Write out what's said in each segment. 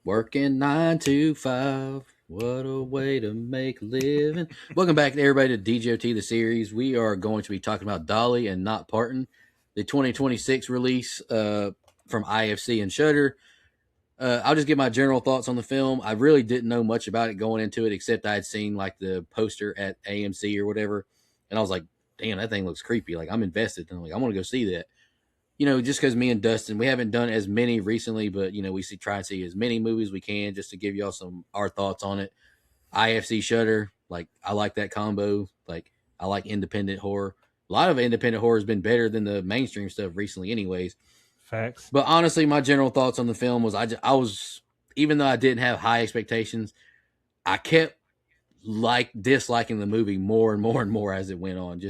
Working 9 to 5. What a way to make a living. Welcome back, everybody, to DGOT, the series. We are going to be talking about Dolly and Not Parton, the 2026 release from IFC and Shudder. I'll just give my general thoughts on the film. I really didn't know much about it going into it, except I had seen like the poster at AMC or whatever. And I was like, damn, that thing looks creepy. Like, I'm invested. And I'm like, I want to go see that. Just because me and Dustin, we haven't done as many recently, but we try and see as many movies we can just to give y'all some our thoughts on it. IFC Shutter, like I like that combo. Like I like independent horror. A lot of independent horror has been better than the mainstream stuff recently, anyways. Facts. But honestly, my general thoughts on the film was I was, even though I didn't have high expectations, I kept disliking the movie more and more and more as it went on.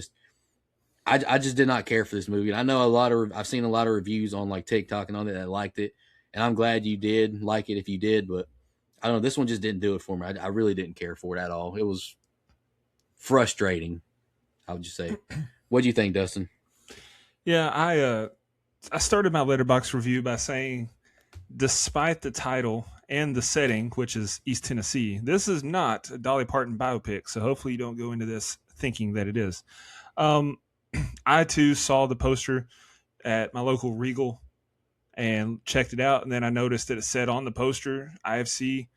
I just did not care for this movie. And I know I've seen a lot of reviews on like TikTok and all that liked it. And I'm glad you did like it if you did, but I don't know. This one just didn't do it for me. I really didn't care for it at all. It was frustrating, I would just say. What do you think, Dustin? Yeah, I started my letterbox review by saying, despite the title and the setting, which is East Tennessee, this is not a Dolly Parton biopic. So hopefully you don't go into this thinking that it is. I too saw the poster at my local Regal and checked it out, and then I noticed that it said on the poster IFC.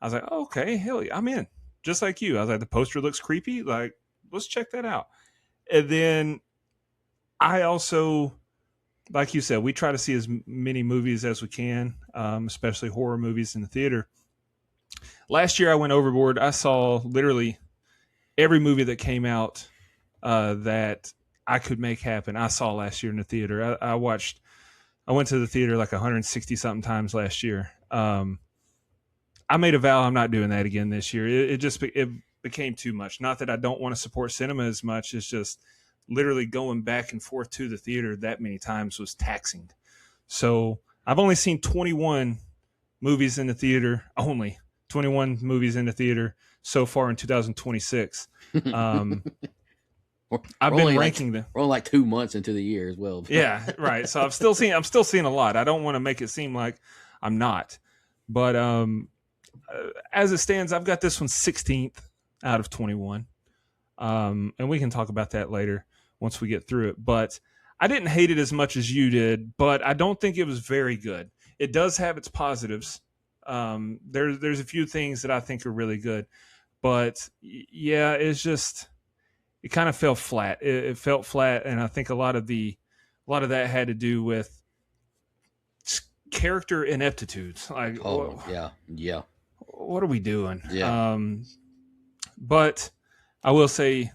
I was like, oh, okay, hell yeah, I'm in. Just like you, I was like, the poster looks creepy. Like, let's check that out. And then I also, like you said, we try to see as many movies as we can, especially horror movies in the theater. Last year, I went overboard. I saw literally every movie that came out that I could make happen. I saw last year in the theater. I went to the theater like 160 something times last year. I made a vow I'm not doing that again this year. It became too much. Not that I don't want to support cinema as much. It's just literally going back and forth to the theater that many times was taxing. So I've only seen 21 movies in the theater, only 21 movies in the theater so far in 2026. I've been ranking them. We're only like 2 months into the year as well. Yeah, right. So I'm still seeing a lot. I don't want to make it seem like I'm not. But as it stands, I've got this one 16th out of 21. And we can talk about that later once we get through it. But I didn't hate it as much as you did, but I don't think it was very good. It does have its positives. There's a few things that I think are really good. But yeah, it kind of fell flat. It felt flat, and I think a lot of that had to do with character ineptitudes. Like, yeah. What are we doing? Yeah. But I will say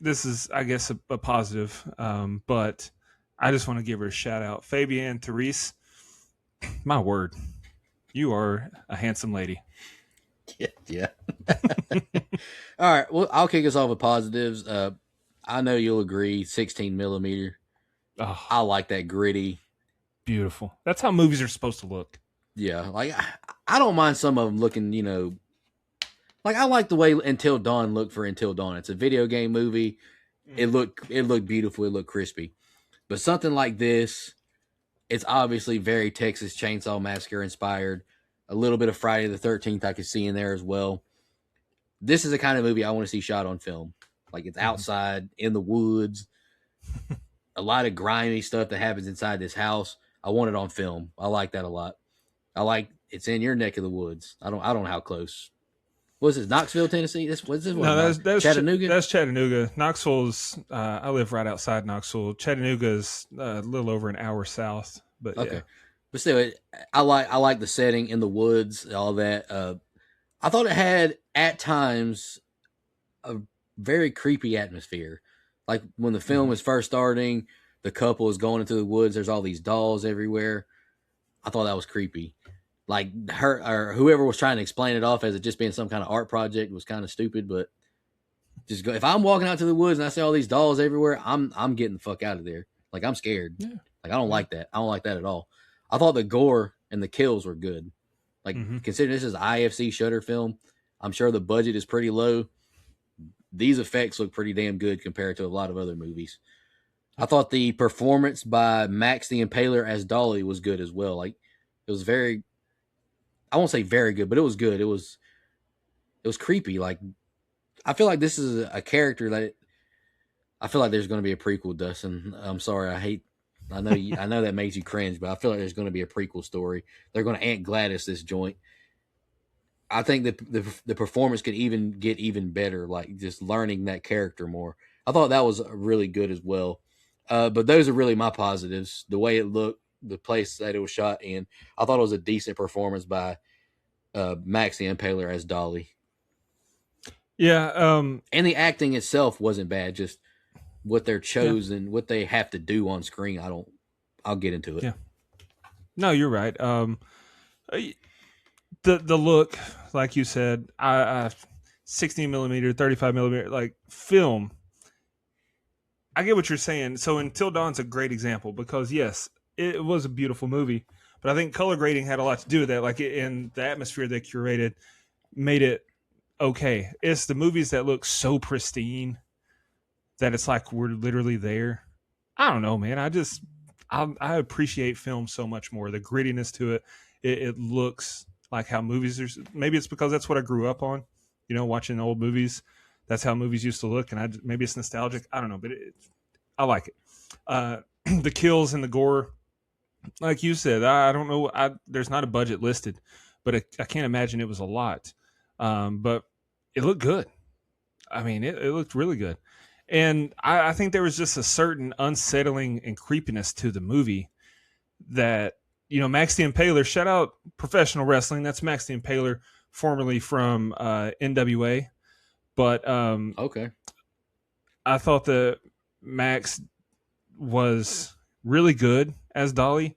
this is, I guess, a positive. But I just want to give her a shout out, Fabienne Therese. My word, you are a handsome lady. Yeah. All right. Well, I'll kick us off with positives. I know you'll agree. 16 millimeter. Oh, I like that gritty. Beautiful. That's how movies are supposed to look. Yeah. Like I don't mind some of them looking. Like I like the way Until Dawn looked for Until Dawn. It's a video game movie. It looked beautiful. It looked crispy. But something like this, it's obviously very Texas Chainsaw Massacre inspired. A little bit of Friday the 13th I could see in there as well. This is the kind of movie I want to see shot on film. Like it's outside in the woods. A lot of grimy stuff that happens inside this house. I want it on film. I like that a lot. I like it's in your neck of the woods. I don't know how close. What's this? Knoxville, Tennessee? What's this one? No, that's Chattanooga. That's Chattanooga. Knoxville's. I live right outside Knoxville. Chattanooga is a little over an hour south. But okay, yeah. but still, I like the setting in the woods, all that. I thought it had at times a very creepy atmosphere. Like when the film was first starting, the couple is going into the woods. There's all these dolls everywhere. I thought that was creepy. Like her or whoever was trying to explain it off as it just being some kind of art project was kind of stupid. But just go, if I'm walking out to the woods and I see all these dolls everywhere, I'm getting the fuck out of there. Like I'm scared. Yeah. Like I don't like that. I don't like that at all. I thought the gore and the kills were good. Like considering this is an IFC Shutter film, I'm sure the budget is pretty low. These effects look pretty damn good compared to a lot of other movies. I thought the performance by Max the Impaler as Dolly was good as well. Like it was very I won't say very good, but it was good. It was creepy. Like I feel like this is a character that I feel like there's going to be a prequel. Dustin, I'm sorry, I know that makes you cringe, but I feel like there's going to be a prequel story. They're going to Aunt Gladys this joint. I think that the performance could even get even better, like just learning that character more. I thought that was really good as well. But those are really my positives. The way it looked, the place that it was shot in, I thought it was a decent performance by Max the Impaler as Dolly, Yeah, and the acting itself wasn't bad. Just what they're yeah, chosen, what they have to do on screen. I don't. I'll get into it. yeah. No, you're right. Uh, the look, like you said, I 16 millimeter, 35 millimeter, like film. I get what you're saying. So Until Dawn's a great example because yes, it was a beautiful movie, but I think color grading had a lot to do with that. Like in the atmosphere they curated, made it okay. It's the movies that look so pristine that it's like we're literally there. I don't know, man. I appreciate film so much more. The grittiness to it, it looks like how movies are. Maybe it's because that's what I grew up on. You know, watching old movies. That's how movies used to look, and maybe it's nostalgic. I don't know, but I like it. The kills and the gore, like you said, I don't know. There's not a budget listed, but I can't imagine it was a lot. But it looked good. I mean, it looked really good. And I think there was just a certain unsettling and creepiness to the movie that, Max the Impaler, shout out professional wrestling. That's Max the Impaler, formerly from NWA. But Okay. I thought that Max was really good as Dolly.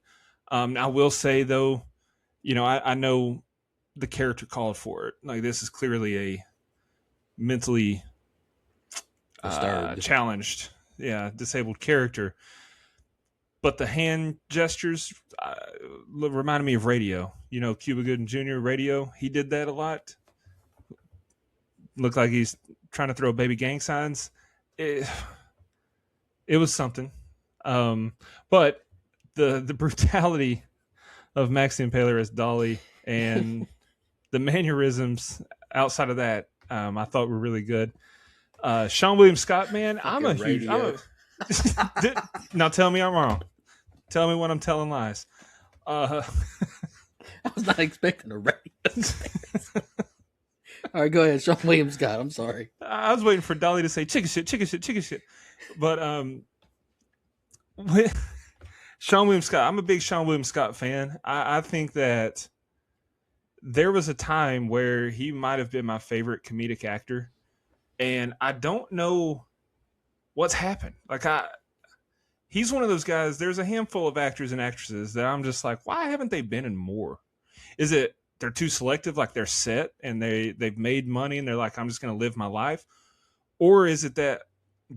I will say, though, I know the character called for it. Like, this is clearly a mentally Disturbed. challenged, disabled character. But the hand gestures reminded me of Radio. Cuba Gooding Jr. Radio. He did that a lot. Looked like he's trying to throw baby gang signs. It, it was something. But the brutality of Max the Impaler as Dolly and the mannerisms outside of that, I thought were really good. Sean William Scott, man, I'm a Fucking huge. radio. Now tell me I'm wrong. Tell me when I'm telling lies. I was not expecting a radio. All right, go ahead, Sean William Scott. I'm sorry. I was waiting for Dolly to say chicken shit, chicken shit, chicken shit. But Sean William Scott, I'm a big Sean William Scott fan. I think that there was a time where he might have been my favorite comedic actor, and I don't know what's happened. He's one of those guys. There's a handful of actors and actresses that I'm just like, why haven't they been in more? Is it they're too selective, like they're set and they've made money and they're like, I'm just going to live my life? Or is it that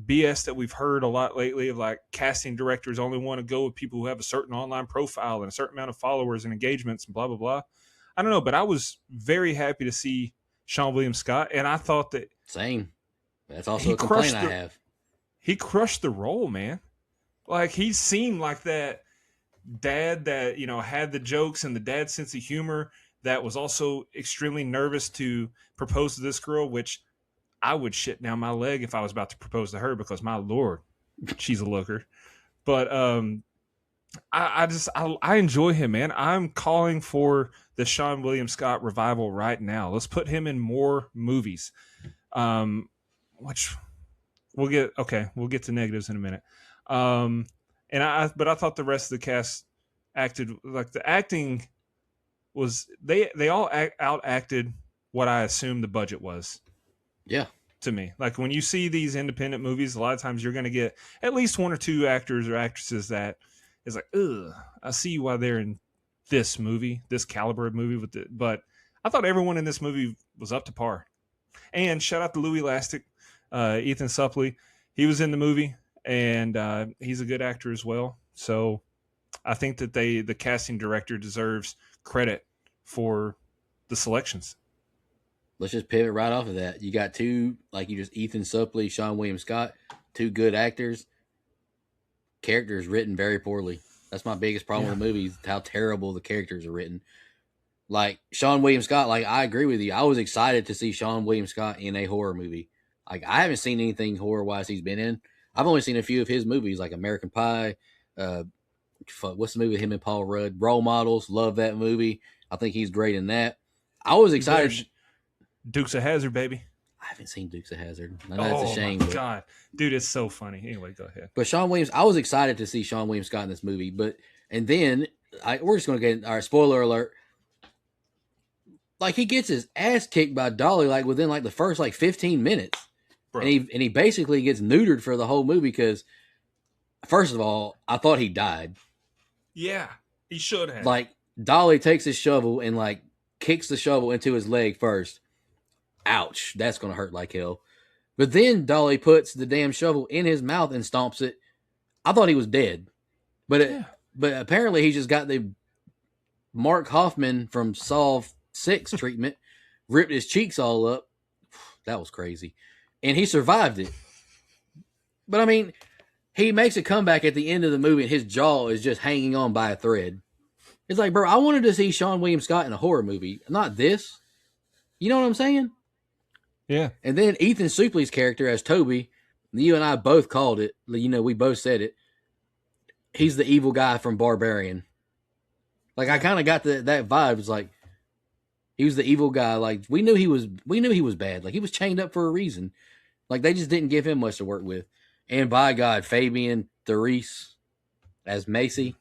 BS that we've heard a lot lately of like casting directors only want to go with people who have a certain online profile and a certain amount of followers and engagements and blah, blah, blah. I don't know, but I was very happy to see Sean William Scott. And I thought that Same. That's also a complaint I have. he crushed the role, man. Like he seemed like that dad that, had the jokes and the dad's sense of humor that was also extremely nervous to propose to this girl, which I would shit down my leg if I was about to propose to her because my Lord, she's a looker. But I enjoy him, man. I'm calling for the Sean William Scott revival right now. Let's put him in more movies. Which we'll get to negatives in a minute. But I thought the rest of the cast acted like the acting was they all out acted what I assumed the budget was. Yeah. To me, like when you see these independent movies, a lot of times you're going to get at least one or two actors or actresses that is like, ugh, I see why they're in this movie, this caliber of movie with it. But I thought everyone in this movie was up to par. And shout out to Louis Lastic, Ethan Suplee. He was in the movie, and he's a good actor as well. So I think that the casting director deserves credit for the selections. Let's just pivot right off of that. You got two, like you just Ethan Suplee, Sean William Scott, two good actors. Characters written very poorly. That's my biggest problem with the movie, is how terrible the characters are written. Like Sean William Scott, like I agree with you. I was excited to see Sean William Scott in a horror movie. Like I haven't seen anything horror wise he's been in. I've only seen a few of his movies, like American Pie. Uh, what's the movie with him and Paul Rudd? Role Models. Love that movie. I think he's great in that. I was excited. Dukes of Hazzard, baby. I haven't seen Dukes of Hazzard. I know that's a shame. Oh my god, dude, it's so funny. Anyway, go ahead. But Sean Williams, I was excited to see Sean William Scott in this movie. And then we're just gonna get our spoiler alert. Like he gets his ass kicked by Dolly like within like the first like 15 minutes. Bro. And he basically gets neutered for the whole movie because first of all, I thought he died. Yeah, he should have. Like Dolly takes his shovel and like kicks the shovel into his leg first. Ouch, that's gonna hurt like hell. But then Dolly puts the damn shovel in his mouth and stomps it. I thought he was dead. But apparently he just got the Mark Hoffman from Saw 6 treatment, ripped his cheeks all up. That was crazy. And he survived it. But I mean, he makes a comeback at the end of the movie and his jaw is just hanging on by a thread. It's like, bro, I wanted to see Sean William Scott in a horror movie, not this. You know what I'm saying? Yeah. And then Ethan Suplee's character as Toby, you and I both called it. You know, we both said it. He's the evil guy from Barbarian. Like I kind of got that vibe. It's like he was the evil guy. Like we knew he was bad. Like he was chained up for a reason. Like they just didn't give him much to work with. And by God, Fabian Therese as Macy.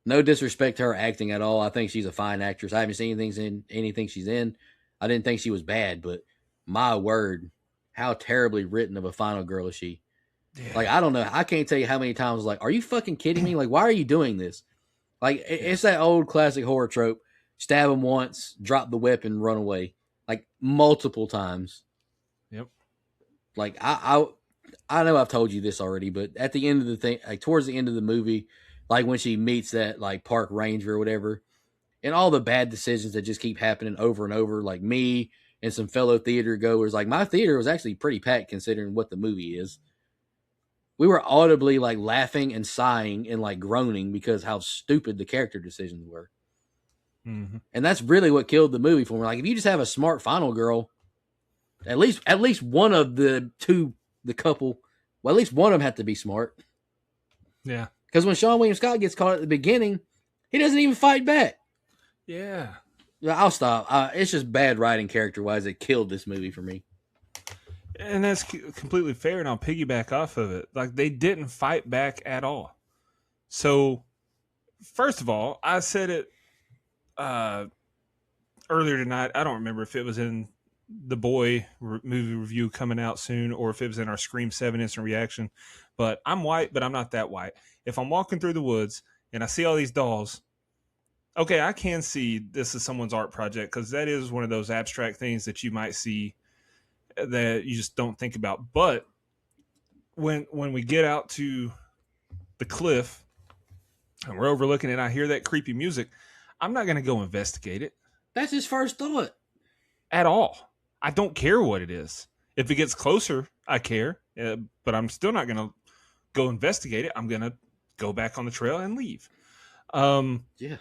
No disrespect to her acting at all. I think she's a fine actress. I haven't seen anything she's in. I didn't think she was bad, but my word, how terribly written of a final girl is she? Yeah. Like I don't know. I can't tell you how many times I was like, are you fucking kidding me? Like, why are you doing this? Like it's that old classic horror trope. Stab him once, drop the weapon, run away. Like multiple times. Yep. Like I know I've told you this already, but at the end of the thing, like towards the end of the movie, like when she meets that like park ranger or whatever, and all the bad decisions that just keep happening over and over, like me and some fellow theater goers, like my theater was actually pretty packed considering what the movie is. We were audibly like laughing and sighing and like groaning because how stupid the character decisions were. Mm-hmm. And that's really what killed the movie for me. Like if you just have a smart final girl, at least one of the couple, well, at least one of them had to be smart. Yeah. Because when Sean William Scott gets caught at the beginning, he doesn't even fight back. Yeah. I'll stop. It's just bad writing character-wise that killed this movie for me. And that's completely fair, and I'll piggyback off of it. Like, they didn't fight back at all. So, first of all, I said it earlier tonight. I don't remember if it was in the Boy movie review coming out soon or if it was in our Scream 7 instant reaction. But I'm white, but I'm not that white. If I'm walking through the woods and I see all these dolls, okay, I can see this is someone's art project because that is one of those abstract things that you might see that you just don't think about. But when we get out to the cliff and we're overlooking it, I hear that creepy music. I'm not going to go investigate it. That's his first thought. At all. I don't care what it is. If it gets closer, I care. But I'm still not going to go investigate it. I'm going to go back on the trail and leave. Yeah.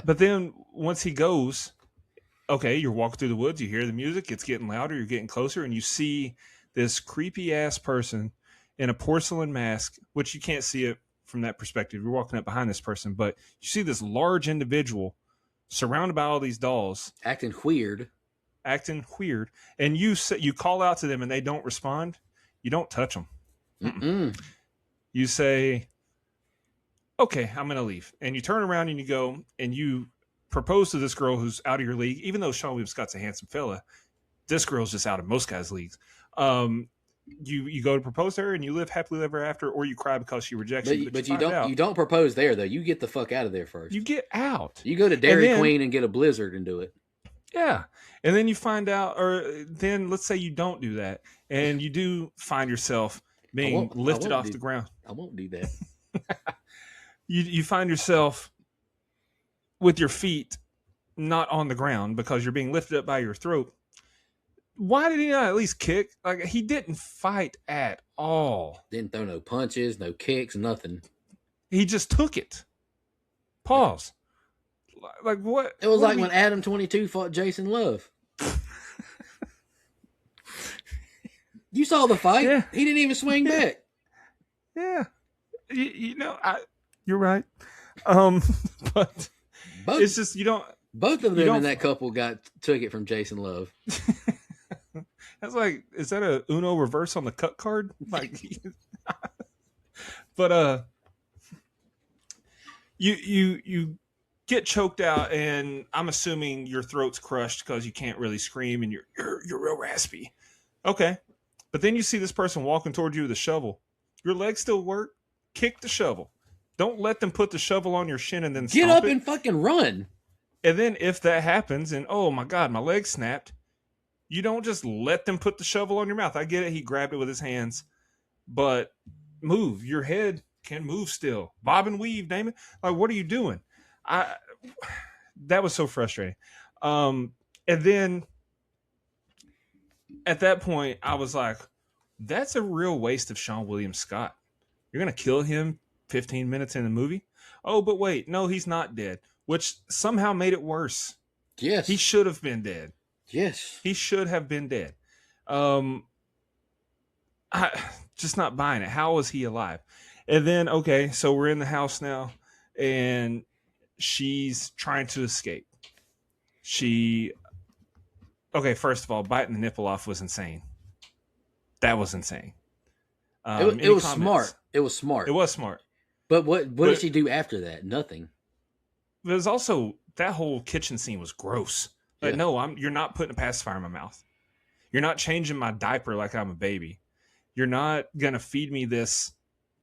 But then once he goes, okay, you're walking through the woods, you hear the music, it's getting louder, you're getting closer, and you see this creepy ass person in a porcelain mask, which you can't see it from that perspective. You're walking up behind this person, but you see this large individual surrounded by all these dolls, acting weird, and you call out to them and they don't respond. You don't touch them. Mm-mm. You say, okay, I'm going to leave. And you turn around and you go and you propose to this girl who's out of your league. Even though Sean William Scott's a handsome fella, this girl's just out of most guys' leagues. You go to propose to her and you live happily ever after, or you cry because she rejects you. But you don't propose there though. You get the fuck out of there first. You get out. You go to Dairy Queen and get a Blizzard and do it. Yeah. And then you find out, or then let's say you don't do that and you do find yourself being lifted off the ground. I won't do that. You find yourself with your feet not on the ground because you're being lifted up by your throat. Why did he not at least kick? Like, he didn't fight at all. Didn't throw no punches, no kicks, nothing. He just took it. Pause. Like what? It was What like are when we? Adam 22 fought Jason Love. You saw the fight. Yeah, He didn't even swing yeah, back. yeah. You're right. Um, but Both it's just you don't both of you them in don't. that couple took it from Jason Love. That's like, is that a Uno reverse on the cut card? Like, but you get choked out, and I'm assuming your throat's crushed because you can't really scream, and you're real raspy. Okay, but then you see this person walking towards you with a shovel. Your legs still work. Kick the shovel. Don't let them put the shovel on your shin and then Get stomp up it. and fucking run. And then if that happens, and oh my god, my leg snapped, you don't just let them put the shovel on your mouth. I get it. He grabbed it with his hands, but move. Your head can move still. Bob and weave, name it. Like, what are you doing? I That was so frustrating. And then at that point, I was like, that's a real waste of Sean William Scott. You're gonna kill him 15 minutes in the movie. Oh, but wait, no, he's not dead, which somehow made it worse. He Yes. should have been dead. Yes. He should have been dead. Um, I just not buying it. How was he alive? And then, okay, so we're in the house now, and she's trying to escape. Okay, first of all, biting the nipple off was insane. That was insane. It Any was comments? smart. It was smart. It was smart. But what did But she do after that? Nothing. there's also that whole kitchen scene was gross. Like, Yeah. no, you're not putting a pacifier in my mouth. You're not changing my diaper like I'm a baby. You're not gonna feed me this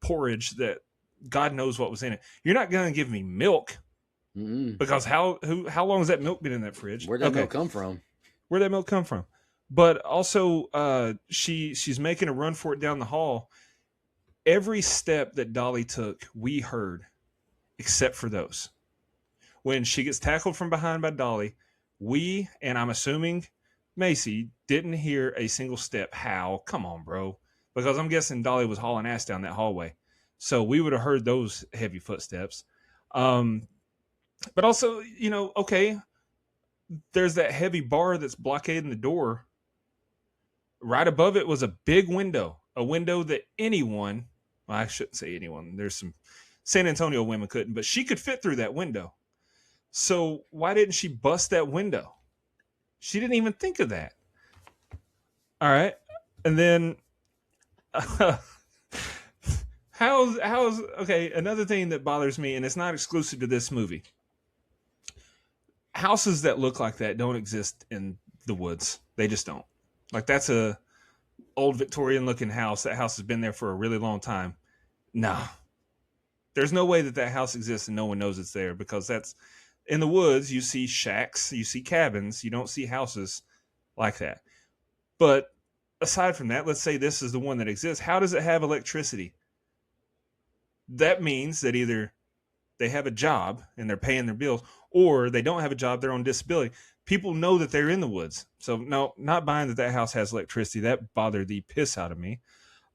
porridge that God knows what was in it. You're not gonna give me milk because how long has that milk been in that fridge? Where'd that milk come from? Where'd that milk come from? But also, she's making a run for it down the hall. Every step that Dolly took, we heard, except for those. When she gets tackled from behind by Dolly, we, and I'm assuming Macy, didn't hear a single step. How? Come on, bro. Because I'm guessing Dolly was hauling ass down that hallway. So we would have heard those heavy footsteps. But also, okay, there's that heavy bar that's blockading the door. Right above it was a big window, a window that anyone, well, I shouldn't say anyone, there's some San Antonio women couldn't, but she could fit through that window. So why didn't she bust that window? She didn't even think of that. All right. And then how's okay, another thing that bothers me, and it's not exclusive to this movie. Houses that look like that don't exist in the woods. They just don't. Like, that's a old Victorian looking house. That house has been there for a really long time. No. There's no way that house exists and no one knows it's there, because that's in the woods. You see shacks, you see cabins, you don't see houses like that. But aside from that, let's say this is the one that exists. How does it have electricity? That means that either they have a job and they're paying their bills, or they don't have a job, they're on disability. People know that they're in the woods. So no, not buying that house has electricity. That bothered the piss out of me.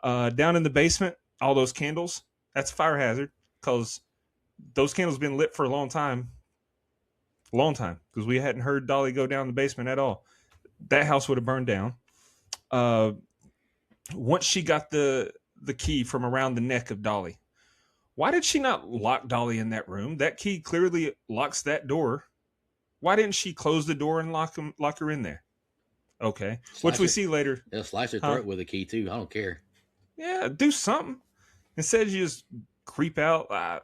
Down in the basement, all those candles, that's a fire hazard, because those candles have been lit for a long time, because we hadn't heard Dolly go down the basement at all. That house would have burned down. Once she got the key from around the neck of Dolly, why did she not lock Dolly in that room? That key clearly locks that door. Why didn't she close the door and lock her in there? Okay, which we see later. They'll slice her throat with a key too. I don't care. Yeah, do something. Instead, you just creep out.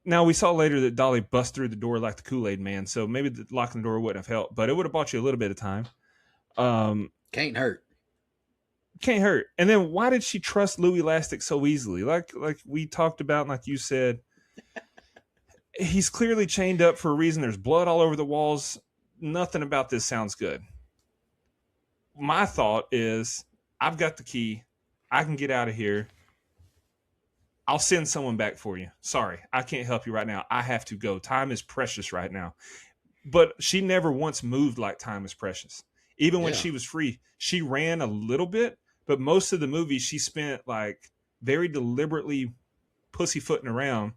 Now, we saw later that Dolly bust through the door like the Kool-Aid Man, so maybe locking the door wouldn't have helped, but it would have bought you a little bit of time. Can't hurt. Can't hurt. And then why did she trust Louis Lastic so easily? Like we talked about, like you said, he's clearly chained up for a reason. There's blood all over the walls. Nothing about this sounds good. My thought is, I've got the key. I can get out of here. I'll send someone back for you. Sorry, I can't help you right now. I have to go. Time is precious right now. But she never once moved like time is precious. Even when she was free, she ran a little bit, but most of the movie she spent like very deliberately pussyfooting around,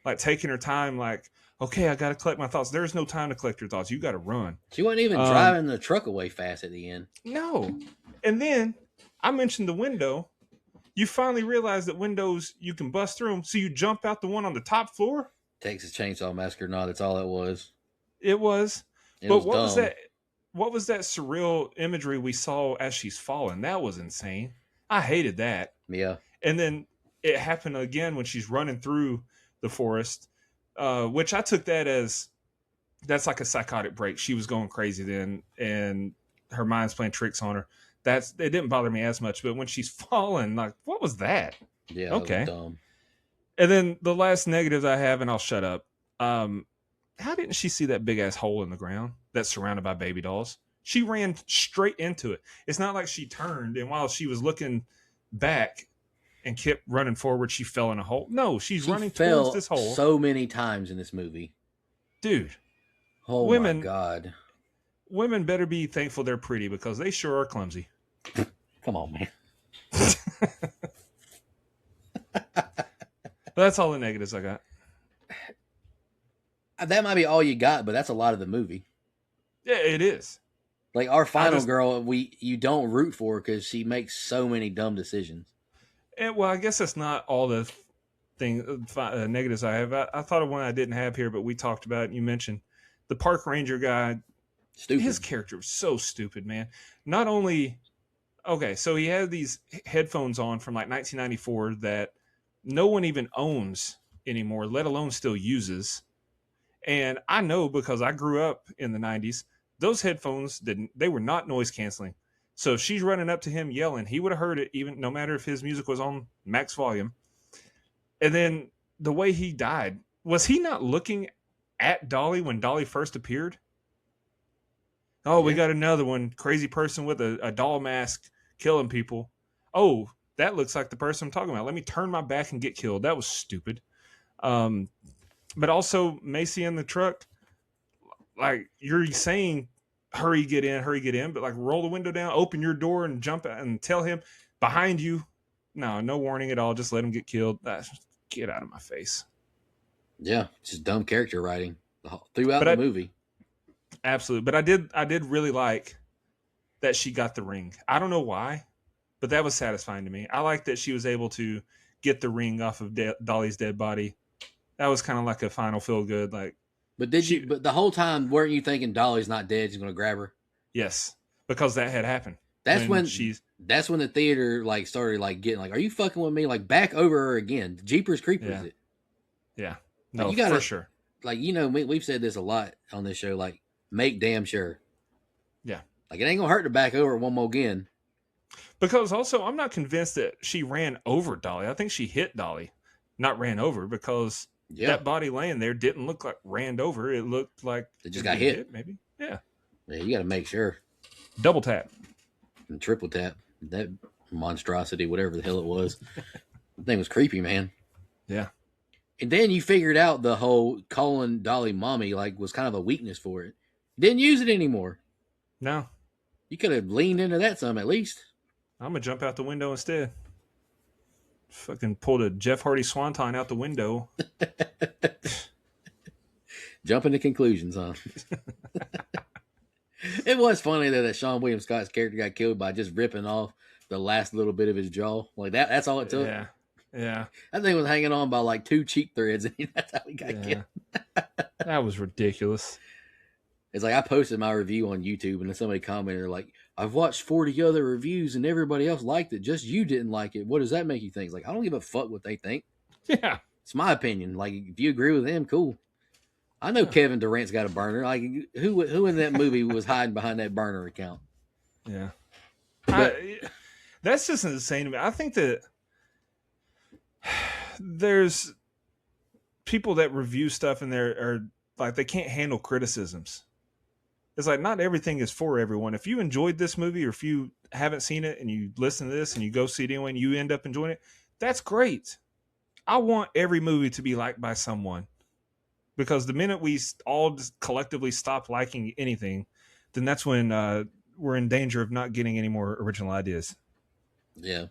like taking her time, like, Okay, I got to collect my thoughts. There's no time to collect your thoughts. You got to run. She wasn't even driving the truck away fast at the end. No. And then I mentioned the window. You finally realize that windows, you can bust through them. So you jump out the one on the top floor. Texas Chainsaw Massacre. No, that's all it was. It was. It But was what dumb. was that? What was that surreal imagery we saw as she's falling? That was insane. I hated that. Yeah. And then it happened again when she's running through the forest, which I took that as that's like a psychotic break. She was going crazy then, and her mind's playing tricks on her. It didn't bother me as much, but when she's falling, like, what was that? Yeah. Okay. It was dumb. And then the last negatives I have, and I'll shut up. How didn't she see that big ass hole in the ground that's surrounded by baby dolls? She ran straight into it. It's not like she turned and while she was looking back and kept running forward, she fell in a hole. No, she's running towards this hole. So many times in this movie. Dude. Oh my God. Women better be thankful they're pretty because they sure are clumsy. Come on, man. That's all the negatives I got. That might be all you got, but that's a lot of the movie. Yeah, it is. Like our final girl, you don't root for because she makes so many dumb decisions. And, well, I guess that's not all the negatives I have. I thought of one I didn't have here, but we talked about it. You mentioned the park ranger guy. Stupid. His character was so stupid, man. Not only, okay, so he had these headphones on from like 1994 that no one even owns anymore, let alone still uses. And I know because I grew up in the 90s, those headphones they were not noise canceling. So if she's running up to him yelling, he would have heard it even no matter if his music was on max volume. And then the way he died, was he not looking at Dolly when Dolly first appeared? Oh, yeah. We got another one. Crazy person with a doll mask killing people. Oh, that looks like the person I'm talking about. Let me turn my back and get killed. That was stupid. But also Macy in the truck, like you're saying, hurry, get in, but like roll the window down, open your door and jump out and tell him behind you. No warning at all. Just let him get killed. Get out of my face. Yeah, just dumb character writing throughout the movie. Absolutely. But I did really like that she got the ring. I don't know why, but that was satisfying to me. I like that she was able to get the ring off of Dolly's dead body. That was kind of like a final feel good. Like, but but the whole time, weren't you thinking Dolly's not dead? She's going to grab her. Yes, because that had happened. That's when the theater like started like getting like, are you fucking with me? Like back over her again. Jeepers Creepers it. Yeah. No, like, you gotta, for sure. Like, you know, we've said this a lot on this show. Like, make damn sure. Yeah. Like, it ain't gonna hurt to back over one more again. Because also, I'm not convinced that she ran over Dolly. I think she hit Dolly, not ran over, because that body laying there didn't look like ran over. It looked like it just got hit. Maybe. Yeah. Yeah, you got to make sure. Double tap. And triple tap. That monstrosity, whatever the hell it was. The thing was creepy, man. Yeah. And then you figured out the whole calling Dolly mommy like was kind of a weakness for it. Didn't use it anymore. No. You could have leaned into that some at least. I'm going to jump out the window instead. Fucking pulled a Jeff Hardy swanton out the window. Jumping to conclusions, huh? It was funny that Sean William Scott's character got killed by just ripping off the last little bit of his jaw. Like that's all it took. Yeah. Yeah. That thing was hanging on by like 2 cheek threads, and that's how he got killed. That was ridiculous. It's like I posted my review on YouTube, and then somebody commented like, "I've watched 40 other reviews, and everybody else liked it. Just you didn't like it. What does that make you think?" It's like, I don't give a fuck what they think. Yeah, it's my opinion. Like, if you agree with them, cool. I know Kevin Durant's got a burner. Like, who in that movie was hiding behind that burner account? Yeah, but that's just insane to me. I think that there's people that review stuff and they're like they can't handle criticisms. It's like not everything is for everyone. If you enjoyed this movie or if you haven't seen it and you listen to this and you go see it anyway and you end up enjoying it, that's great. I want every movie to be liked by someone, because the minute we all just collectively stop liking anything, then that's when we're in danger of not getting any more original ideas. Yeah.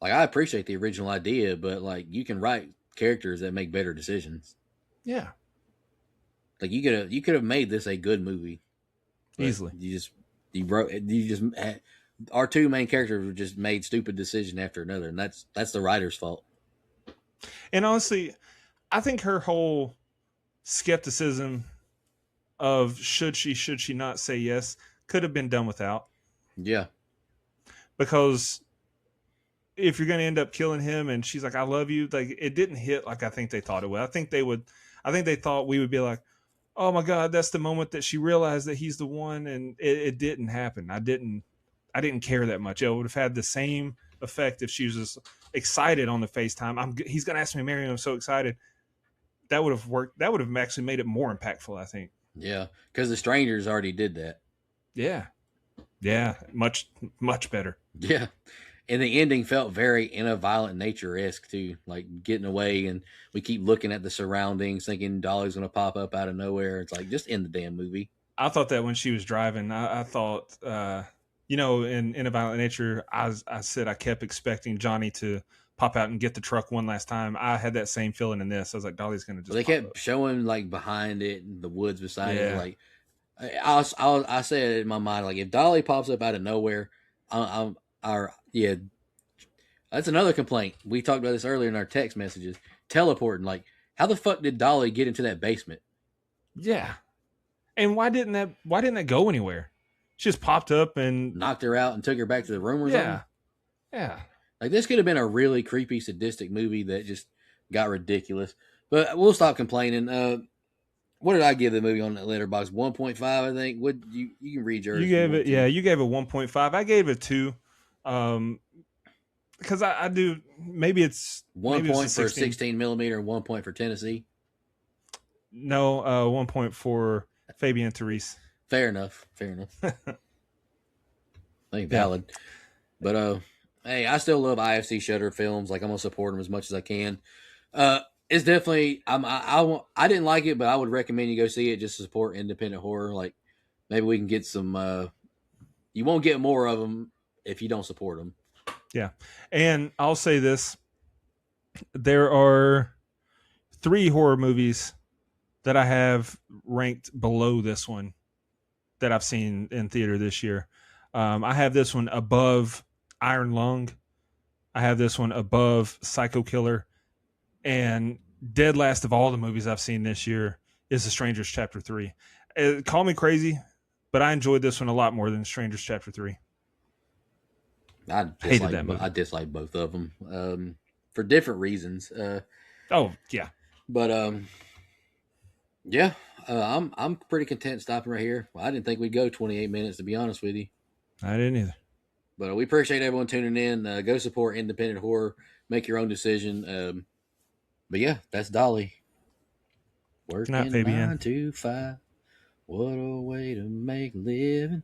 Like, I appreciate the original idea, but like you can write characters that make better decisions. Yeah. Like you could have made this a good movie, but Easily. our two main characters were just made stupid decision after another, and that's the writer's fault. And honestly, I think her whole skepticism of should she not say yes could have been done without, Yeah, because if you're going to end up killing him and she's like I love you, like it didn't hit like I think they thought it would. I think they thought we would be like, oh my god, that's the moment that she realized that he's the one, and it didn't happen. I didn't care that much. It would have had the same effect if she was just excited on the FaceTime. He's going to ask me to marry him. I'm so excited. That would have worked. That would have actually made it more impactful, I think. yeah, because the strangers already did that. Yeah. Yeah. Much better. Yeah, and the ending felt very in a violent nature esque too, like getting away, and we keep looking at the surroundings, thinking Dolly's gonna pop up out of nowhere. It's like just end the damn movie. I thought that when she was driving, I thought, in a violent nature, I said I kept expecting Johnny to pop out and get the truck one last time. I had that same feeling in this. I was like, Dolly's going to But just they pop up. kept showing like behind it and the woods beside it. Yeah. Like I said in my mind, like if Dolly pops up out of nowhere, yeah, that's another complaint. We talked about this earlier in our text messages. Teleporting, like how the fuck did Dolly get into that basement? Yeah. And why didn't that go anywhere? She just popped up and Knocked her out and took her back to the room or something. yeah. Yeah. Like this could have been a really creepy, sadistic movie that just got ridiculous. But we'll stop complaining. What did I give the movie on that letterbox? 1.5, I think. What you can read yours. You gave it, yeah, you gave it 1.5. I gave it 2. Because I do, maybe it's 1 point for 16 millimeter and 1 point for Tennessee. No, 1 point for Fabian Therese. Fair enough. I think valid. Yeah. But hey, I still love IFC Shutter films. Like I'm gonna support them as much as I can. It's definitely I didn't like it, but I would recommend you go see it just to support independent horror. Like maybe we can get some. You won't get more of them if you don't support them. Yeah, and I'll say this: there are 3 horror movies that I have ranked below this one that I've seen in theater this year. I have this one above Iron Lung. I have this one above Psycho Killer. And dead last of all the movies I've seen this year is The Strangers Chapter 3. Call me crazy, but I enjoyed this one a lot more than Strangers Chapter 3. I dislike both of them for different reasons. Oh, yeah. But yeah, I'm pretty content stopping right here. Well, I didn't think we'd go 28 minutes, to be honest with you. I didn't either. But we appreciate everyone tuning in. Go support independent horror. Make your own decision. But yeah, that's Dolly. Working 9 to 5. What a way to make living.